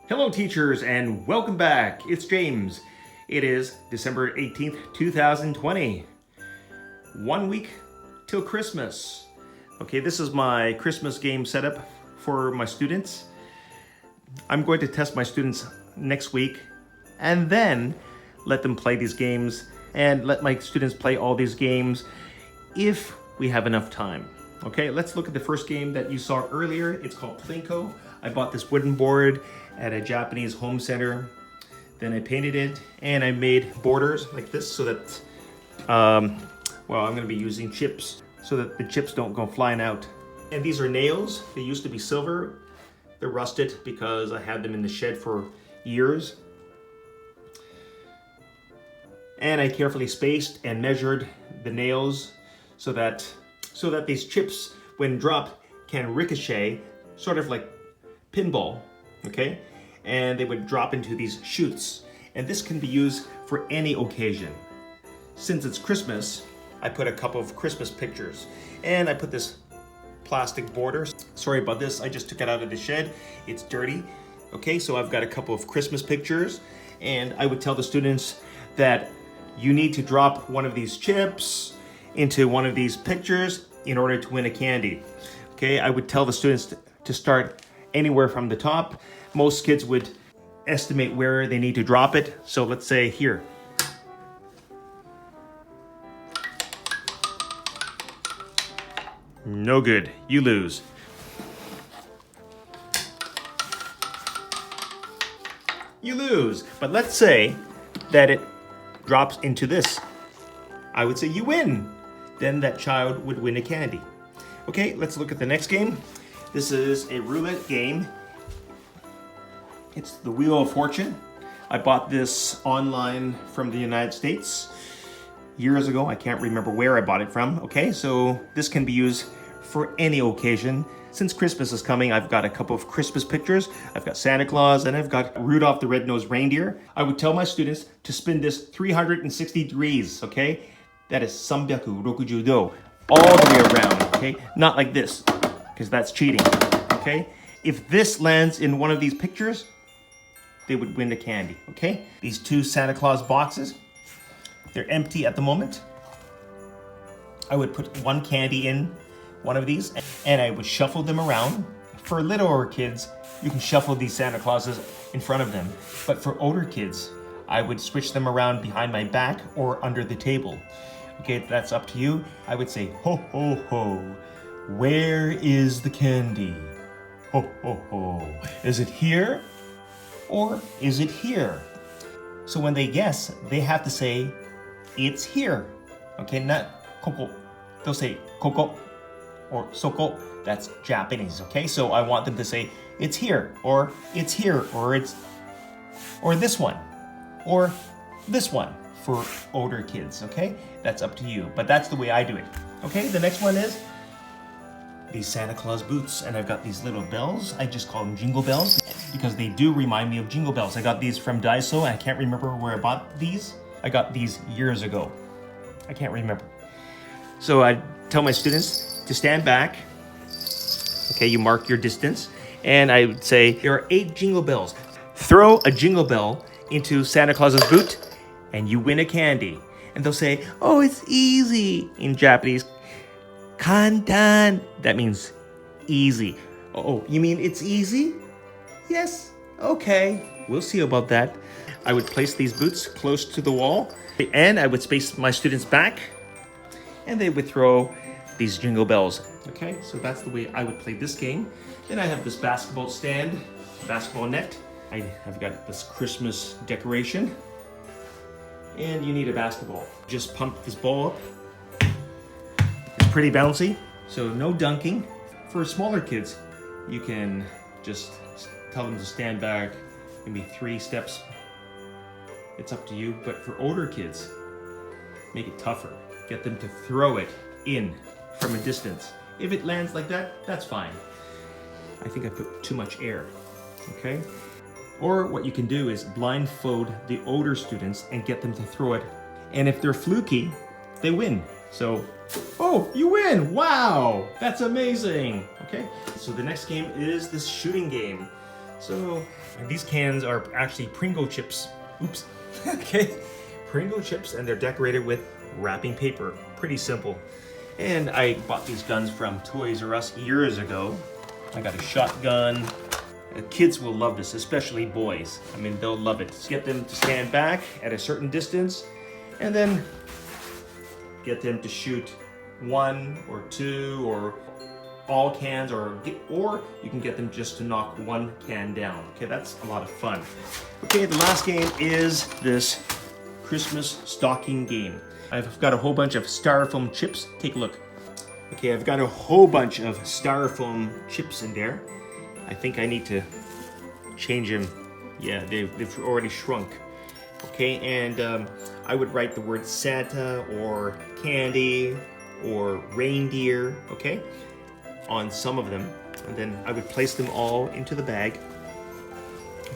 Hello teachers and welcome back. It's James. It is December 18th, 2020. 1 week till Christmas. Okay, this is my Christmas game setup for my students. I'm going to test my students next week and then let them play these games and let my students play all these games if we have enough time. Okay, let's look at the first game that you saw earlier. It's called Plinko. I bought this wooden board at a Japanese home center. Then I painted it and I made borders like this so that, I'm gonna be using chips so that the chips don't go flying out. And these are nails. They used to be silver. They're rusted because I had them in the shed for years. And I carefully spaced and measured the nails so that these chips, when dropped, can ricochet, sort of like pinball, okay? And they would drop into these chutes. And this can be used for any occasion. Since it's Christmas, I put a couple of Christmas pictures. And I put this plastic border. Sorry about this, I just took it out of the shed. It's dirty. Okay, so I've got a couple of Christmas pictures. And I would tell the students that you need to drop one of these chips into one of these pictures in order to win a candy. Okay, I would tell the students to start anywhere from the top. Most kids would estimate where they need to drop it. So let's say here. No good, you lose. You lose, but let's say that it drops into this. I would say you win. Then that child would win a candy. Okay, let's look at the next game. This is a roulette game. It's the Wheel of Fortune. I bought this online from the United States years ago. I can't remember where I bought it from. Okay, so this can be used for any occasion. Since Christmas is coming, I've got a couple of Christmas pictures. I've got Santa Claus and I've got Rudolph the Red-Nosed Reindeer. I would tell my students to spin this 360 degrees, okay? That is 360 do, all the way around, okay? Not like this, because that's cheating, okay? If this lands in one of these pictures, they would win the candy, okay? These two Santa Claus boxes, they're empty at the moment. I would put one candy in one of these and I would shuffle them around. For littler kids, you can shuffle these Santa Clauses in front of them. But for older kids, I would switch them around behind my back or under the table. Okay, that's up to you. I would say, ho, ho, ho. Where is the candy? Ho, ho, ho. Is it here or is it here? So when they guess, they have to say, it's here. Okay, not koko. They'll say koko or soko. That's Japanese, okay? So I want them to say, it's here, or it's here, or this one, or this one for older kids, okay? That's up to you, but that's the way I do it. Okay, the next one is these Santa Claus boots, and I've got these little bells. I just call them jingle bells because they do remind me of jingle bells. I got these from Daiso, and I can't remember where I bought these. I got these years ago. I can't remember. So I tell my students to stand back. Okay, you mark your distance, and I would say there are 8 jingle bells. Throw a jingle bell into Santa Claus's boot, and you win a candy. And they'll say, oh, it's easy in Japanese. Kantan. That means easy. Oh, you mean it's easy? Yes. Okay. We'll see about that. I would place these boots close to the wall, and I would space my students back, and they would throw these jingle bells. Okay, so that's the way I would play this game. Then I have this basketball stand, basketball net. I have got this Christmas decoration. And you need a basketball. Just pump this ball up. It's pretty bouncy, so no dunking. For smaller kids, you can just tell them to stand back, maybe 3 steps. It's up to you, but for older kids, make it tougher. Get them to throw it in from a distance. If it lands like that, that's fine. I think I put too much air, okay? Or what you can do is blindfold the older students and get them to throw it. And if they're fluky, they win. So, oh, you win! Wow, that's amazing! Okay, so the next game is this shooting game. So these cans are actually Pringle chips. Oops. Okay. Pringle chips, and they're decorated with wrapping paper. Pretty simple. And I bought these guns from Toys R Us years ago. I got a shotgun. Kids will love this, especially boys. I mean, they'll love it. Just get them to stand back at a certain distance, and then get them to shoot 1 or 2 or all cans, or you can get them just to knock 1 can down. Okay, that's a lot of fun. Okay, the last game is this Christmas stocking game. I've got a whole bunch of styrofoam chips. Take a look. Okay, I've got a whole bunch of styrofoam chips in there. I think I need to change them. Yeah, they've already shrunk. Okay, and I would write the word Santa or candy or reindeer, okay, on some of them. And then I would place them all into the bag.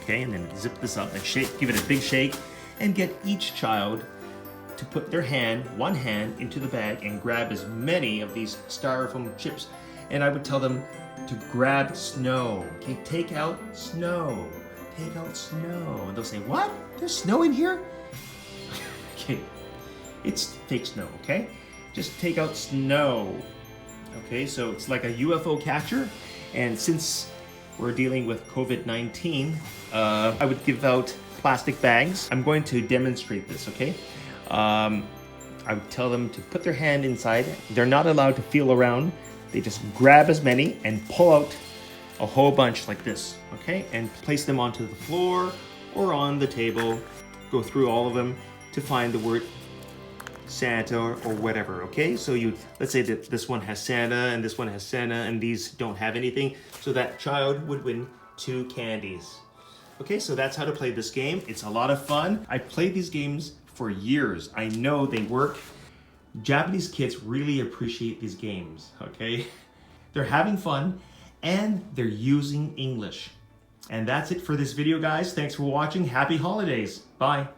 Okay, and then zip this up and shake, give it a big shake, and get each child to put their one hand into the bag and grab as many of these styrofoam chips. And I would tell them to grab snow. Okay, take out snow. Take out snow. And they'll say, what? There's snow in here? Okay, it's fake snow, okay? Just take out snow. Okay, so it's like a UFO catcher. And since we're dealing with COVID-19, I would give out plastic bags. I'm going to demonstrate this, okay? I would tell them to put their hand inside. They're not allowed to feel around. They just grab as many and pull out a whole bunch like this, okay? And place them onto the floor or on the table. Go through all of them to find the word Santa or whatever, okay? So let's say that this one has Santa and this one has Santa and these don't have anything. So that child would win 2 candies. Okay, so that's how to play this game. It's a lot of fun. I've played these games for years. I know they work. Japanese kids really appreciate these games, okay? They're having fun and they're using English. And that's it for this video, guys. Thanks for watching. Happy holidays. Bye.